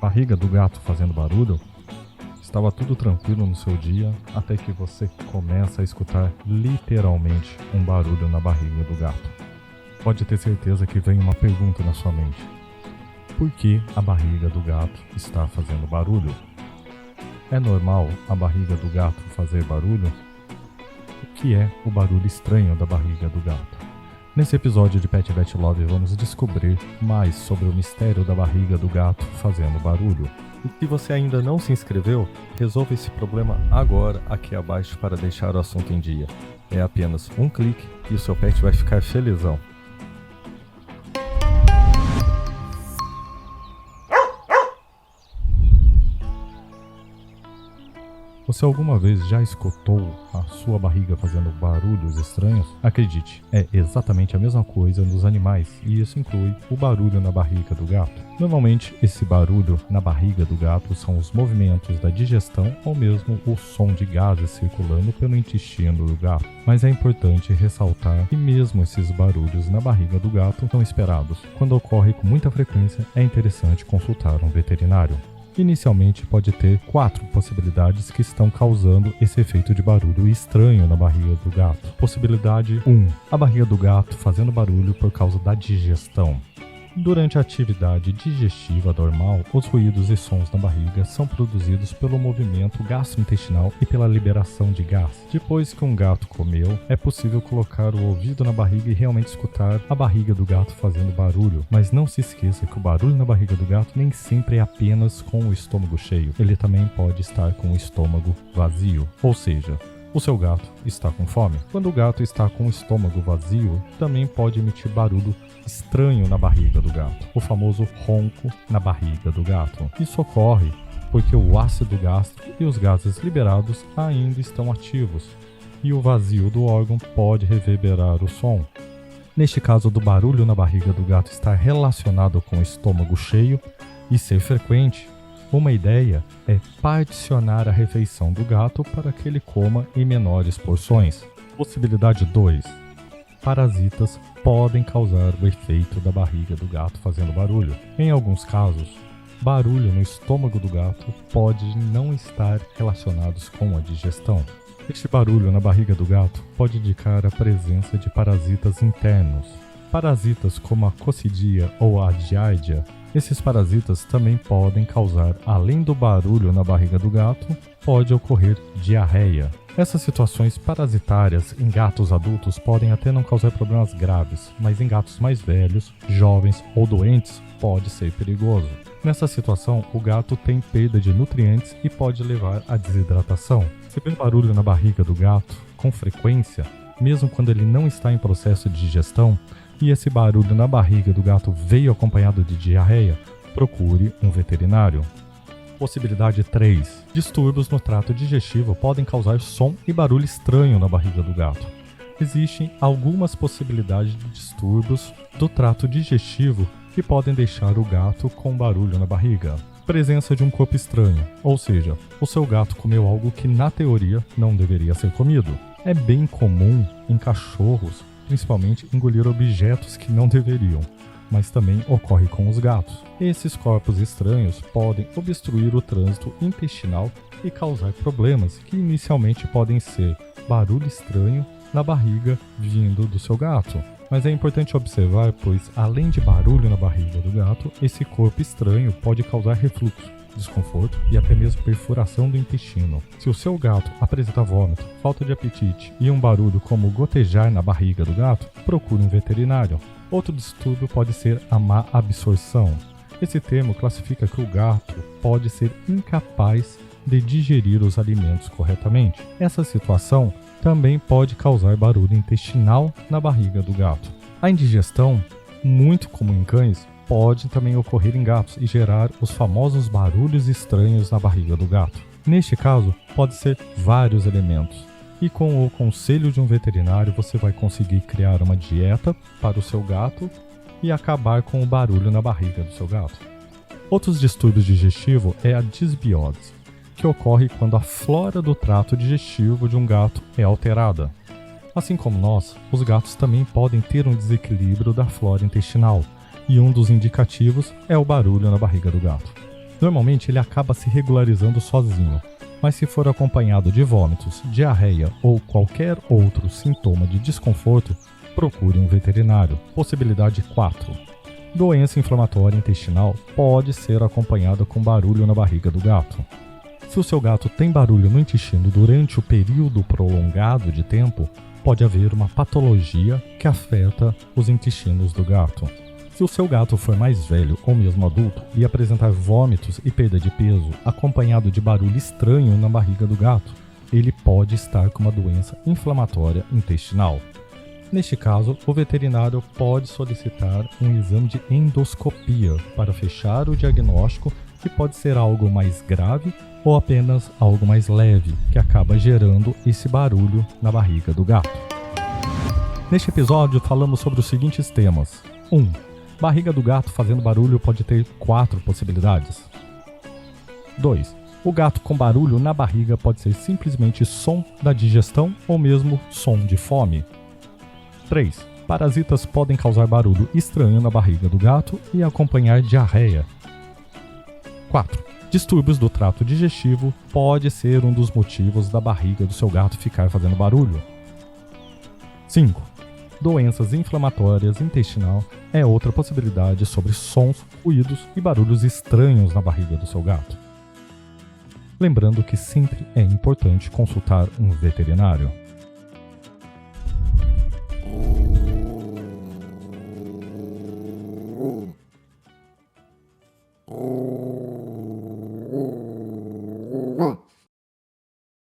barriga do gato fazendo barulho? Estava tudo tranquilo no seu dia, até que você começa a escutar literalmente um barulho na barriga do gato. Pode ter certeza que vem uma pergunta na sua mente. Por que a barriga do gato está fazendo barulho? É normal a barriga do gato fazer barulho? O que é o barulho estranho da barriga do gato? Nesse episódio de Pet Vet Love vamos descobrir mais sobre o mistério da barriga do gato fazendo barulho. E se você ainda não se inscreveu, resolva esse problema agora aqui abaixo para deixar o assunto em dia. É apenas um clique e o seu pet vai ficar felizão. Você alguma vez já escutou a sua barriga fazendo barulhos estranhos? Acredite, é exatamente a mesma coisa nos animais e isso inclui o barulho na barriga do gato. Normalmente, esse barulho na barriga do gato são os movimentos da digestão ou mesmo o som de gases circulando pelo intestino do gato. Mas é importante ressaltar que mesmo esses barulhos na barriga do gato são esperados. Quando ocorre com muita frequência, é interessante consultar um veterinário. Inicialmente pode ter 4 possibilidades que estão causando esse efeito de barulho estranho na barriga do gato. Possibilidade 1. A barriga do gato fazendo barulho por causa da digestão. Durante a atividade digestiva normal, os ruídos e sons na barriga são produzidos pelo movimento gastrointestinal e pela liberação de gás. Depois que um gato comeu, é possível colocar o ouvido na barriga e realmente escutar a barriga do gato fazendo barulho. Mas não se esqueça que o barulho na barriga do gato nem sempre é apenas com o estômago cheio. Ele também pode estar com o estômago vazio, ou seja, o seu gato está com fome. Quando o gato está com o estômago vazio, também pode emitir barulho estranho na barriga do gato, o famoso ronco na barriga do gato. Isso ocorre porque o ácido gástrico e os gases liberados ainda estão ativos, e o vazio do órgão pode reverberar o som. Neste caso do barulho na barriga do gato estar relacionado com o estômago cheio e ser frequente, uma ideia é particionar a refeição do gato para que ele coma em menores porções. Possibilidade 2. Parasitas podem causar o efeito da barriga do gato fazendo barulho. Em alguns casos, barulho no estômago do gato pode não estar relacionado com a digestão. Este barulho na barriga do gato pode indicar a presença de parasitas internos. Parasitas como a cocidia ou a giardia. Esses parasitas também podem causar, além do barulho na barriga do gato, pode ocorrer diarreia. Essas situações parasitárias em gatos adultos podem até não causar problemas graves, mas em gatos mais velhos, jovens ou doentes pode ser perigoso. Nessa situação, o gato tem perda de nutrientes e pode levar à desidratação. Se vê barulho na barriga do gato com frequência, mesmo quando ele não está em processo de digestão, e esse barulho na barriga do gato veio acompanhado de diarreia, procure um veterinário. Possibilidade 3. Distúrbios no trato digestivo podem causar som e barulho estranho na barriga do gato. Existem algumas possibilidades de distúrbios do trato digestivo que podem deixar o gato com barulho na barriga. Presença de um corpo estranho, ou seja, o seu gato comeu algo que na teoria não deveria ser comido. É bem comum em cachorros, principalmente engolir objetos que não deveriam, mas também ocorre com os gatos. Esses corpos estranhos podem obstruir o trânsito intestinal e causar problemas que inicialmente podem ser barulho estranho na barriga vindo do seu gato. Mas é importante observar, pois além de barulho na barriga do gato, esse corpo estranho pode causar refluxo, desconforto e até mesmo perfuração do intestino. Se o seu gato apresenta vômito, falta de apetite e um barulho como gotejar na barriga do gato, procure um veterinário. Outro distúrbio pode ser a má absorção. Esse termo classifica que o gato pode ser incapaz de digerir os alimentos corretamente. Essa situação também pode causar barulho intestinal na barriga do gato. A indigestão, muito comum em cães, pode também ocorrer em gatos e gerar os famosos barulhos estranhos na barriga do gato. Neste caso, pode ser vários elementos. E com o conselho de um veterinário, você vai conseguir criar uma dieta para o seu gato e acabar com o barulho na barriga do seu gato. Outros distúrbios digestivos é a disbiose, que ocorre quando a flora do trato digestivo de um gato é alterada. Assim como nós, os gatos também podem ter um desequilíbrio da flora intestinal, e um dos indicativos é o barulho na barriga do gato. Normalmente ele acaba se regularizando sozinho, mas se for acompanhado de vômitos, diarreia ou qualquer outro sintoma de desconforto, procure um veterinário. Possibilidade 4. Doença inflamatória intestinal pode ser acompanhada com barulho na barriga do gato. Se o seu gato tem barulho no intestino durante o período prolongado de tempo, pode haver uma patologia que afeta os intestinos do gato. Se o seu gato for mais velho ou mesmo adulto e apresentar vômitos e perda de peso acompanhado de barulho estranho na barriga do gato, ele pode estar com uma doença inflamatória intestinal. Neste caso, o veterinário pode solicitar um exame de endoscopia para fechar o diagnóstico, que pode ser algo mais grave ou apenas algo mais leve, que acaba gerando esse barulho na barriga do gato. Neste episódio, falamos sobre os seguintes temas. 1. Barriga do gato fazendo barulho pode ter 4 possibilidades. 2. O gato com barulho na barriga pode ser simplesmente som da digestão ou mesmo som de fome. 3. Parasitas podem causar barulho estranho na barriga do gato e acompanhar diarreia. 4. Distúrbios do trato digestivo pode ser um dos motivos da barriga do seu gato ficar fazendo barulho. 5. Doenças inflamatórias intestinal é outra possibilidade sobre sons, ruídos e barulhos estranhos na barriga do seu gato. Lembrando que sempre é importante consultar um veterinário.